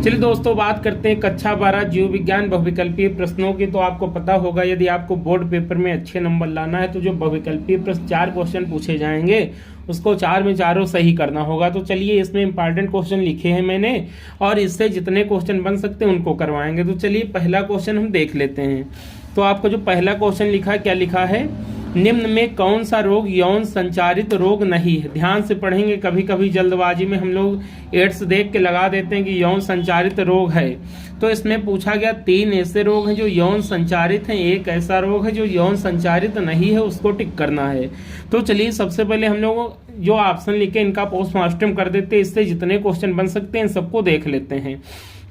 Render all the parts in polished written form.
चलिए दोस्तों, बात करते हैं कक्षा 12 जीव विज्ञान बहुविकल्पीय प्रश्नों की। तो आपको पता होगा, यदि आपको बोर्ड पेपर में अच्छे नंबर लाना है तो जो बहुविकल्पीय प्रश्न 4 क्वेश्चन पूछे जाएंगे उसको 4 में चारों सही करना होगा। तो चलिए, इसमें इंपॉर्टेंट क्वेश्चन लिखे हैं मैंने और इससे जितने क्वेश्चन बन सकते हैं उनको करवाएंगे। तो चलिए, पहला क्वेश्चन हम देख लेते हैं। तो आपको जो पहला क्वेश्चन लिखा है, क्या लिखा है? निम्न में कौन सा रोग यौन संचारित रोग नहीं है? ध्यान से पढ़ेंगे। कभी कभी जल्दबाजी में हम लोग एड्स देख के लगा देते हैं कि यौन संचारित रोग है। तो इसमें पूछा गया 3 ऐसे रोग हैं जो यौन संचारित हैं, एक ऐसा रोग है जो यौन संचारित नहीं है, उसको टिक करना है। तो चलिए, सबसे पहले हम लोग जो ऑप्शन लिखे इनका पोस्टमार्टम कर देते हैं। इससे जितने क्वेश्चन बन सकते हैं सबको देख लेते हैं।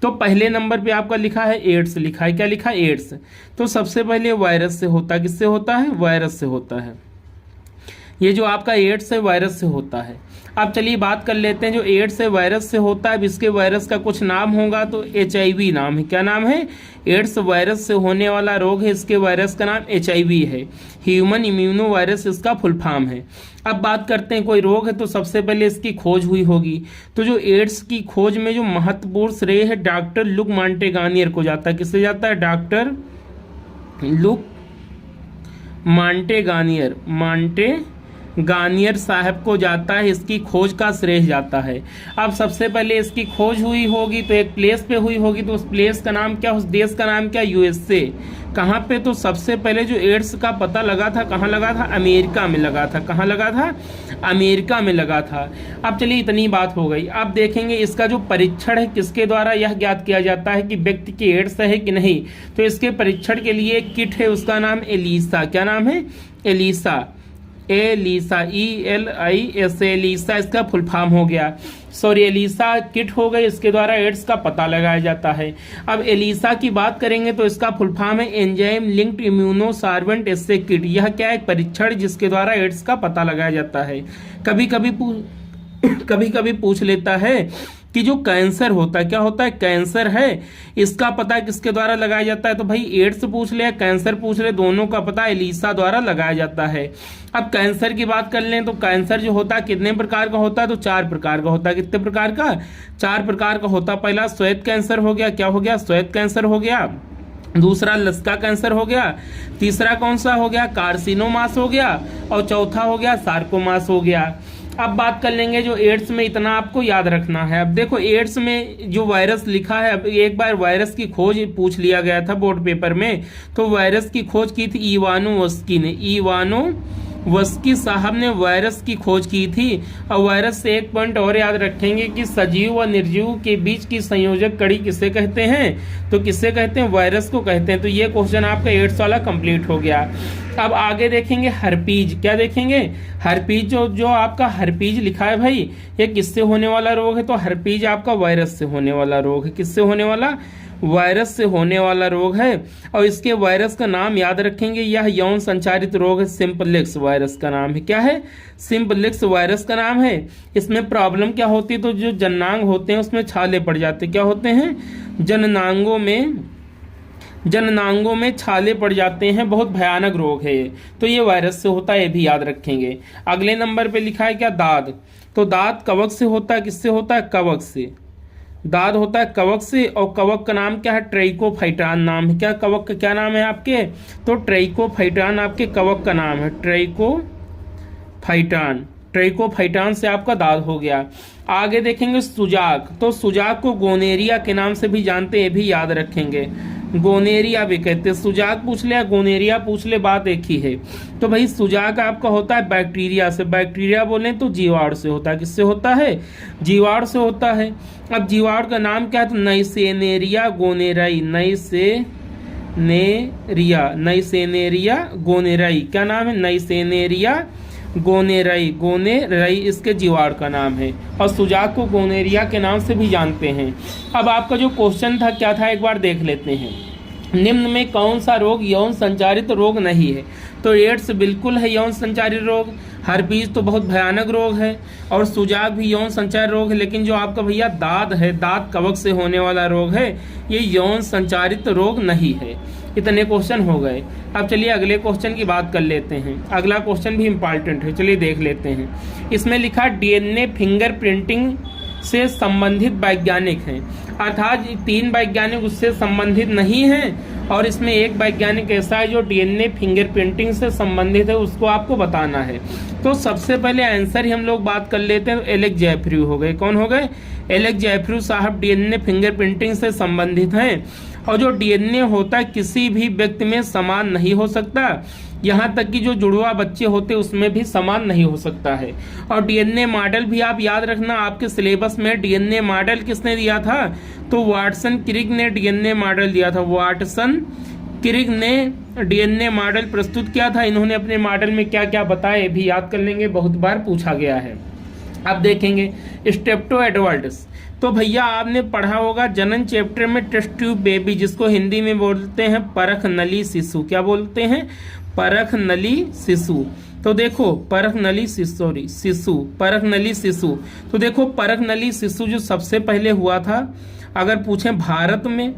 तो पहले नंबर पे आपका लिखा है एड्स, लिखा है, क्या लिखा है? एड्स। तो सबसे पहले वायरस से होता है। किससे होता है? वायरस से होता है। ये जो आपका एड्स है वायरस से होता है। अब चलिए बात कर लेते हैं, जो एड्स है वायरस से होता है। अब इसके वायरस का कुछ नाम होगा तो HIV नाम है। क्या नाम है? एड्स वायरस से होने वाला रोग है, इसके वायरस का नाम HIV है। ह्यूमन इम्यूनो वायरस इसका फुल फॉर्म है। अब बात करते हैं, कोई रोग है तो सबसे पहले इसकी खोज हुई होगी। तो जो एड्स की खोज में जो महत्वपूर्ण श्रेय है डॉक्टर लुक मांटेगानियर को जाता है। किससे जाता है? डॉक्टर लुक मांटेगानियर साहब को जाता है, इसकी खोज का श्रेय जाता है। अब सबसे पहले इसकी खोज हुई होगी तो एक प्लेस पे हुई होगी, तो उस प्लेस का नाम क्या, उस देश का नाम क्या? USA। कहाँ पे? तो सबसे पहले जो एड्स का पता लगा था, कहाँ लगा था? अमेरिका में लगा था। कहाँ लगा था? अमेरिका में लगा था। अब चलिए, इतनी बात हो गई। अब देखेंगे इसका जो परीक्षण है किसके द्वारा यह ज्ञात किया जाता है कि व्यक्ति की एड्स है कि नहीं। तो इसके परीक्षण के लिए एक किट है, उसका नाम एलिसा। क्या नाम है? एलिसा। एलिसा, ELISA, एलिसा इसका फुल फॉर्म हो गया। सॉरी, एलिसा किट हो गई, इसके द्वारा एड्स का पता लगाया जाता है। अब एलिसा की बात करेंगे तो इसका फुल फॉर्म है एंजाइम लिंक्ड इम्यूनो सार्वेंट एस्से किट। यह क्या है? परीक्षण जिसके द्वारा एड्स का पता लगाया जाता है। कभी कभी पूछ लेता है कि जो कैंसर होता है, क्या होता है? कैंसर है, इसका पता किसके द्वारा लगाया जाता है? तो भाई एड्स पूछ ले या कैंसर पूछ ले, दोनों का पता एलिसा द्वारा लगाया जाता है। अब कैंसर की बात कर लें तो कैंसर जो होता है कितने प्रकार का होता है? तो 4 प्रकार का होता है। कितने प्रकार का? 4 प्रकार का होता है। पहला श्वेत कैंसर हो गया। क्या हो गया? श्वेत कैंसर हो गया। दूसरा लसका कैंसर हो गया। तीसरा कौन सा हो गया? कार्सिनोमास हो गया। और चौथा हो गया सार्कोमास हो गया। अब बात कर लेंगे जो एड्स में, इतना आपको याद रखना है। अब देखो, एड्स में जो वायरस लिखा है, अब एक बार वायरस की खोज पूछ लिया गया था बोर्ड पेपर में। तो वायरस की खोज की थी इवानोवस्की ने। इवानोवस्की साहब ने वायरस की खोज की थी। और वायरस से एक पॉइंट और याद रखेंगे कि सजीव व निर्जीव के बीच की संयोजक कड़ी किसे कहते हैं? तो किसे कहते हैं? वायरस को कहते हैं। तो ये क्वेश्चन आपका एड्स वाला कंप्लीट हो गया। अब आगे देखेंगे हर्पीज। क्या देखेंगे? हर्पीज। जो आपका हर्पीज लिखा है भाई, ये किससे होने वाला रोग है? तो हर्पीज आपका वायरस से होने वाला रोग है। किससे होने वाला? वायरस से होने वाला रोग है। और इसके वायरस का नाम याद रखेंगे, यह यौन संचारित रोग है। सिंपलेक्स वायरस का नाम है। क्या है? सिंपलेक्स वायरस का नाम है। इसमें प्रॉब्लम क्या होती है? तो जो जननांग होते हैं उसमें छाले पड़ जाते हैं। क्या होते हैं? जननांगों में छाले पड़ जाते हैं। बहुत भयानक रोग है ये। तो ये वायरस से होता है, ये भी याद रखेंगे। अगले नंबर पे लिखा है क्या? दाद। तो दाद कवक से होता है। किससे होता है? कवक से। दाद होता है कवक से। और कवक का नाम क्या है? ट्राइकोफाइटान नाम है। क्या कवक का क्या नाम है आपके? तो ट्राइकोफाइटान आपके कवक का नाम है। ट्राइकोफाइटान से आपका दाद हो गया। आगे देखेंगे सुजाक। तो सुजाक को गोनेरिया के नाम से भी जानते हैं, भी याद रखेंगे। गोनेरिया भी कहते हैं। सुजाक पूछ ले या गोनेरिया पूछ ले, बात एक ही है। तो भाई सुजाक आपका होता है बैक्टीरिया से। बैक्टीरिया बोले तो जीवाणु से होता है। किससे होता है? जीवाणु से होता है। अब जीवाणु का नाम क्या है? तो नाइसेनेरिया गोनेराई। नाइसेनेरिया गोनेराई। क्या नाम है? नाइसेनेरिया गोनेराई इसके जीवाणु का नाम है। और सुजाक को गोनेरिया के नाम से भी जानते हैं। अब आपका जो क्वेश्चन था क्या था, एक बार देख लेते हैं। निम्न में कौन सा रोग यौन संचारित रोग नहीं है? तो एड्स बिल्कुल है यौन संचारित रोग। हर्पीज तो बहुत भयानक रोग है। और सुजाक भी यौन संचारित रोग है। लेकिन जो आपका भैया दाद है, दाद कवक से होने वाला रोग है, ये यौन संचारित रोग नहीं है। इतने क्वेश्चन हो गए। अब चलिए अगले क्वेश्चन की बात कर लेते हैं। अगला क्वेश्चन भी इम्पॉर्टेंट है, चलिए देख लेते हैं। इसमें लिखा DNA फिंगरप्रिंटिंग से संबंधित वैज्ञानिक हैं, अर्थात 3 वैज्ञानिक उससे संबंधित नहीं हैं और इसमें एक वैज्ञानिक ऐसा है जो डीएनए फिंगरप्रिंटिंग से संबंधित है, उसको आपको बताना है। तो सबसे पहले आंसर ही हम लोग बात कर लेते हैं। एलेक्स जेफरी हो गए, कौन हो गए? एलेक्स जेफरी साहब डीएनए फिंगरप्रिंटिंग से संबंधित हैं। और जो डीएनए होता है किसी भी व्यक्ति में समान नहीं हो सकता, यहाँ तक कि जो जुड़वा बच्चे होते उसमें भी समान नहीं हो सकता है। और डीएनए मॉडल भी आप याद रखना, आपके सिलेबस में डीएनए मॉडल किसने दिया था? तो वाटसन क्रिक ने डीएनए मॉडल दिया था। वाटसन क्रिक ने डीएनए मॉडल प्रस्तुत किया था। इन्होंने अपने मॉडल में क्या क्या बताया भी याद कर लेंगे, बहुत बार पूछा गया है। अब देखेंगे स्टेप्टो एडवर्ड्स। तो भैया आपने पढ़ा होगा जनन चैप्टर में टेस्ट ट्यूब बेबी, जिसको हिंदी में बोलते हैं परख नली शिशु। क्या बोलते हैं? परख नली शिशु। तो देखो परख नली शिशु, परख नली शिशु। तो देखो परख नली शिशु जो सबसे पहले हुआ था, अगर पूछें भारत में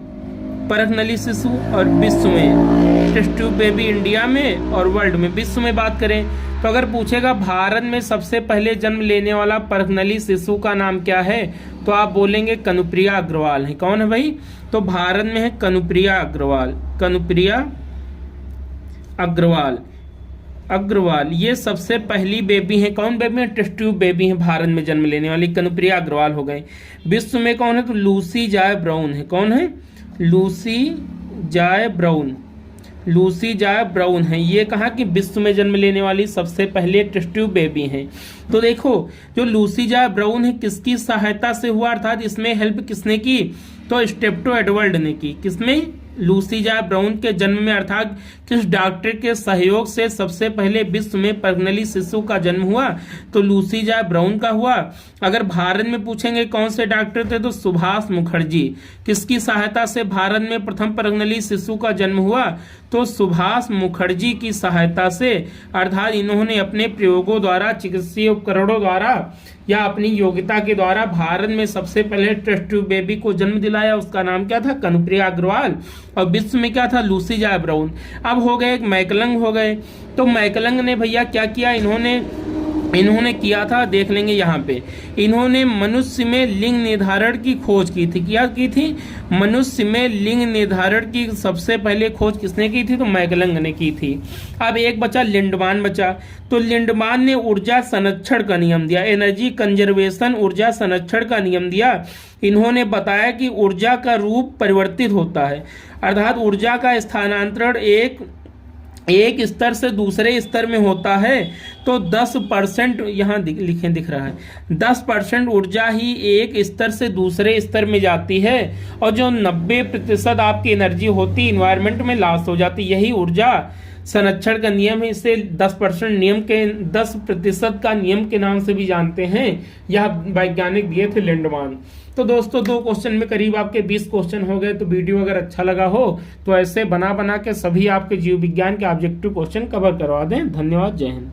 परख नली शिशु और विश्व में टेस्ट ट्यूब बेबी, इंडिया में और वर्ल्ड में, विश्व में बात करें तो अगर पूछेगा भारत में सबसे पहले जन्म लेने वाला परख नली शिशु का नाम क्या है, तो आप बोलेंगे कनुप्रिया अग्रवाल है। कौन है भाई? तो भारत में है कनुप्रिया अग्रवाल। कनुप्रिया अग्रवाल ये सबसे पहली बेबी है। कौन बेबी है? टेस्ट ट्यूब बेबी है भारत में जन्म लेने वाली, कनुप्रिया अग्रवाल हो गए। विश्व में कौन है? तो लूसी जॉय ब्राउन है। कौन है? लूसी जॉय ब्राउन है। ये कहा कि विश्व में जन्म लेने वाली सबसे पहले टेस्ट ट्यूब बेबी हैं। तो देखो जो लूसी जॉय ब्राउन है किसकी सहायता से हुआ, अर्थात इसमें हेल्प किसने की? तो स्टेप्टो एडवर्ड ने की। किसमें? लूसी जॉय ब्राउन के जन्म में, अर्थात किस डॉक्टर के सहयोग से सबसे पहले विश्व में परख नली शिशु का जन्म हुआ? तो लूसी जॉय ब्राउन का हुआ। अगर भारत में पूछेंगे कौन से डॉक्टर थे, तो सुभाष मुखर्जी। किसकी सहायता से भारत में प्रथम परख नली शिशु का जन्म हुआ? तो सुभाष मुखर्जी की सहायता से, अर्थात इन्होंने अपने प्रयोगों द्वारा, चिकित्सीय उपकरणों द्वारा या अपनी योग्यता के द्वारा भारत में सबसे पहले टेस्ट ट्यूब बेबी को जन्म दिलाया। उसका नाम क्या था? कनुप्रिया अग्रवाल। और विश्व में क्या था? Lucy Joy brown. अब हो गए एक मैकलंग हो गए। तो मैकलंग ने भैया क्या किया? इन्होंने किया था, देख लेंगे यहाँ पे, इन्होंने मनुष्य में लिंग निर्धारण की खोज की थी। क्या की थी? मनुष्य में लिंग निर्धारण की सबसे पहले खोज किसने की थी? तो मैकलंग ने की थी। अब एक बचा लिंडमान बचा। तो लिंडमान ने ऊर्जा संरक्षण का नियम दिया, एनर्जी कंजर्वेशन ऊर्जा संरक्षण का नियम दिया। इन्होंने बताया कि ऊर्जा का रूप परिवर्तित होता है, अर्थात ऊर्जा का स्थानांतरण एक स्तर से दूसरे स्तर में होता है। तो 10% यहाँ दिख रहा है, 10% ऊर्जा ही एक स्तर से दूसरे स्तर में जाती है और जो 90% आपकी एनर्जी होती है इन्वायरमेंट में लॉस हो जाती है। यही ऊर्जा संरक्षण का नियम है। इसे 10% का नियम के नाम से भी जानते हैं। यह वैज्ञानिक दिए थे लिंडमान। तो दोस्तों 2 क्वेश्चन में करीब आपके 20 क्वेश्चन हो गए। तो वीडियो अगर अच्छा लगा हो तो ऐसे बना के सभी आपके जीव विज्ञान के ऑब्जेक्टिव क्वेश्चन कवर करवा दें। धन्यवाद। जय हिंद।